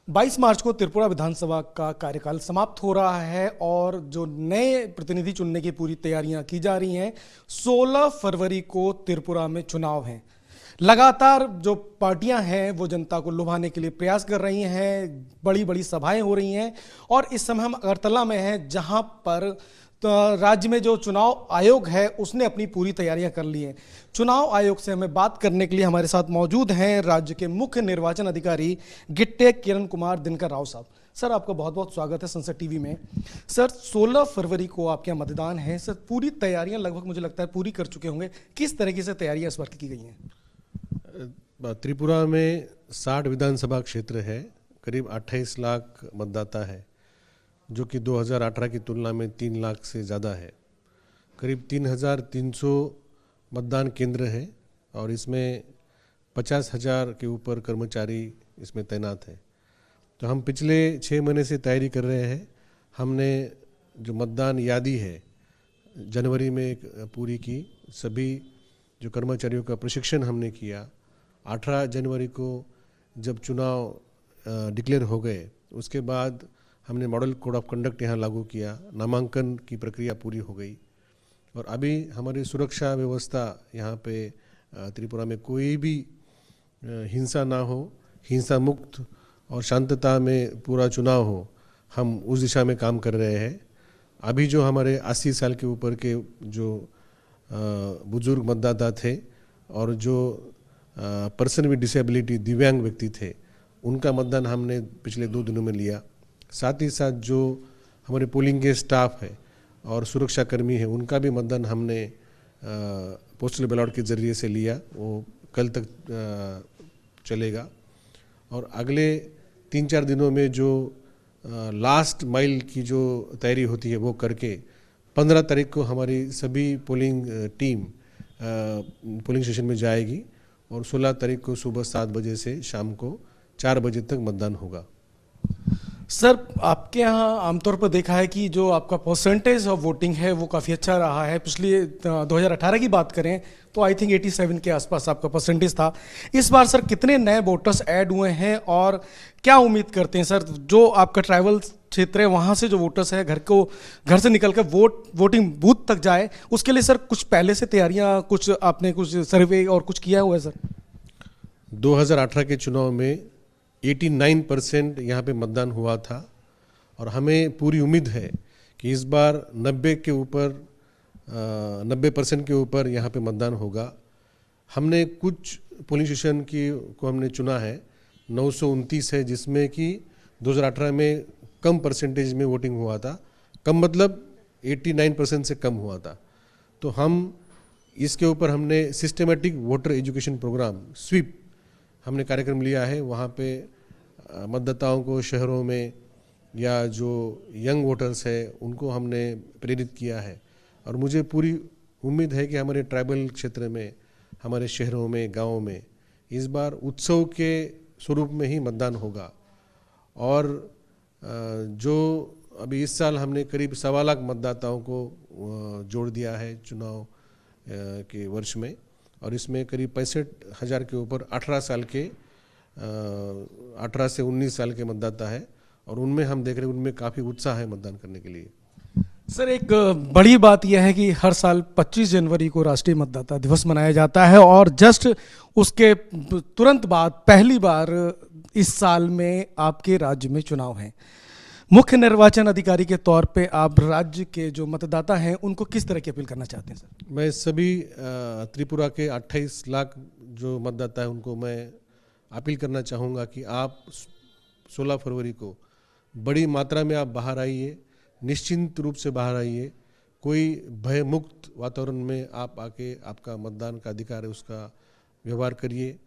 22 मार्च को त्रिपुरा विधानसभा का कार्यकाल समाप्त हो रहा है और जो नए प्रतिनिधि चुनने की पूरी तैयारियां की जा रही हैं। 16 फरवरी को त्रिपुरा में चुनाव हैं। लगातार जो पार्टियां हैं वो जनता को लुभाने के लिए प्रयास कर रही हैं, बड़ी बड़ी सभाएं हो रही हैं और इस समय हम अगरतला में हैं, जहां पर तो राज्य में जो चुनाव आयोग है उसने अपनी पूरी तैयारियां कर ली हैं। चुनाव आयोग से हमें बात करने के लिए हमारे साथ मौजूद हैं राज्य के मुख्य निर्वाचन अधिकारी गिट्टे किरण कुमार दिनकर राव साहब। सर, आपका बहुत बहुत स्वागत है संसद टीवी में। सर, 16 फरवरी को आपके यहाँ मतदान है। सर, पूरी तैयारियां लगभग मुझे लगता है पूरी कर चुके होंगे। किस तरीके से तैयारियां इस बार की गई हैं? त्रिपुरा में 60 विधानसभा क्षेत्र है, करीब 28 लाख मतदाता है, जो कि 2018 की तुलना में 3 लाख से ज़्यादा है। करीब 3,300 मतदान केंद्र हैं और इसमें 50,000 के ऊपर कर्मचारी इसमें तैनात हैं। तो हम पिछले 6 महीने से तैयारी कर रहे हैं। हमने जो मतदान यादी है जनवरी में पूरी की, सभी जो कर्मचारियों का प्रशिक्षण हमने किया। 18 जनवरी को जब चुनाव डिक्लेयर हो गए, उसके बाद हमने मॉडल कोड ऑफ कंडक्ट यहाँ लागू किया, नामांकन की प्रक्रिया पूरी हो गई और अभी हमारी सुरक्षा व्यवस्था यहाँ पे त्रिपुरा में कोई भी हिंसा ना हो, हिंसा मुक्त और शांतता में पूरा चुनाव हो, हम उस दिशा में काम कर रहे हैं। अभी जो हमारे 80 साल के ऊपर के जो बुजुर्ग मतदाता थे और जो पर्सन विद डिसेबिलिटी दिव्यांग व्यक्ति थे, उनका मतदान हमने पिछले 2 दिनों में लिया। साथ ही साथ जो हमारे पोलिंग के स्टाफ है और सुरक्षा कर्मी है, उनका भी मतदान हमने पोस्टल बैलॉट के ज़रिए से लिया। वो कल तक चलेगा और अगले 3-4 दिनों में जो लास्ट माइल की जो तैयारी होती है वो करके 15 तारीख को हमारी सभी पोलिंग टीम पोलिंग स्टेशन में जाएगी और 16 तारीख को सुबह 7 बजे से शाम को 4 बजे तक मतदान होगा। सर, आपके यहाँ आमतौर पर देखा है कि जो आपका परसेंटेज ऑफ वोटिंग है वो काफ़ी अच्छा रहा है। पिछले 2018 की बात करें तो आई थिंक 87 के आसपास आपका परसेंटेज था। इस बार सर कितने नए वोटर्स ऐड हुए हैं और क्या उम्मीद करते हैं सर, जो आपका ट्राइबल क्षेत्र है वहाँ से जो वोटर्स है घर से निकल कर वोटिंग बूथ तक जाए, उसके लिए सर कुछ पहले से तैयारियाँ, कुछ आपने कुछ सर्वे और कुछ किया हुआ है सर? 2018 के चुनाव में 89% यहाँ पे मतदान हुआ था और हमें पूरी उम्मीद है कि इस बार 90% के ऊपर यहाँ पे मतदान होगा। हमने कुछ पोलिंग स्टेशन को हमने चुना है, 929 है, जिसमें कि 2018 में कम परसेंटेज में वोटिंग हुआ था। कम मतलब 89% से कम हुआ था। तो हम इसके ऊपर हमने systematic voter education program sweep हमने कार्यक्रम लिया है। वहाँ पे मतदाताओं को शहरों में या जो यंग वोटर्स है उनको हमने प्रेरित किया है और मुझे पूरी उम्मीद है कि हमारे ट्राइबल क्षेत्र में, हमारे शहरों में, गाँव में इस बार उत्सव के स्वरूप में ही मतदान होगा। और जो अभी इस साल हमने करीब 1.25 लाख मतदाताओं को जोड़ दिया है चुनाव के वर्ष में और इसमें करीब 65,000 के ऊपर 18 से 19 साल के मतदाता है और उनमें हम देख रहे हैं उनमें काफ़ी उत्साह है मतदान करने के लिए। सर, एक बड़ी बात यह है कि हर साल 25 जनवरी को राष्ट्रीय मतदाता दिवस मनाया जाता है और जस्ट उसके तुरंत बाद पहली बार इस साल में आपके राज्य में चुनाव है। मुख्य निर्वाचन अधिकारी के तौर पे आप राज्य के जो मतदाता हैं उनको किस तरह की अपील करना चाहते हैं सर? मैं सभी त्रिपुरा के 28 लाख जो मतदाता है उनको मैं अपील करना चाहूँगा कि आप 16 फरवरी को बड़ी मात्रा में आप बाहर आइए, निश्चिंत रूप से बाहर आइए। कोई भय मुक्त वातावरण में आप आके आपका मतदान का अधिकार है उसका व्यवहार करिए।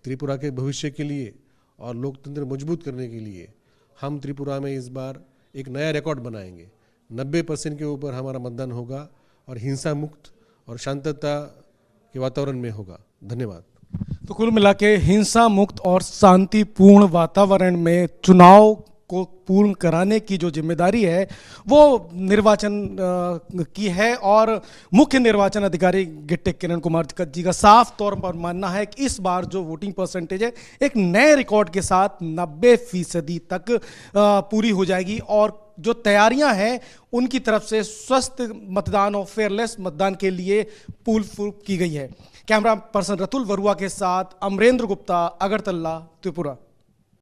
त्रिपुरा के भविष्य के लिए और लोकतंत्र मजबूत करने के लिए हम त्रिपुरा में इस बार एक नया रिकॉर्ड बनाएंगे। 90% के ऊपर हमारा मतदान होगा और हिंसा मुक्त और शांतता के वातावरण में होगा। धन्यवाद। तो कुल मिला के हिंसा मुक्त और शांतिपूर्ण वातावरण में चुनाव को पूर्ण कराने की जो जिम्मेदारी है वो निर्वाचन की है। और मुख्य निर्वाचन अधिकारी गिट्टे किरण कुमार जी का साफ तौर पर मानना है कि इस बार जो वोटिंग परसेंटेज है एक नए रिकॉर्ड के साथ 90% तक पूरी हो जाएगी और जो तैयारियां हैं उनकी तरफ से स्वस्थ मतदान और फेयरलेस मतदान के लिए पूल की गई है। कैमरा पर्सन रतुल वरुआ के साथ अमरेंद्र गुप्ता, अगरतला, त्रिपुरा।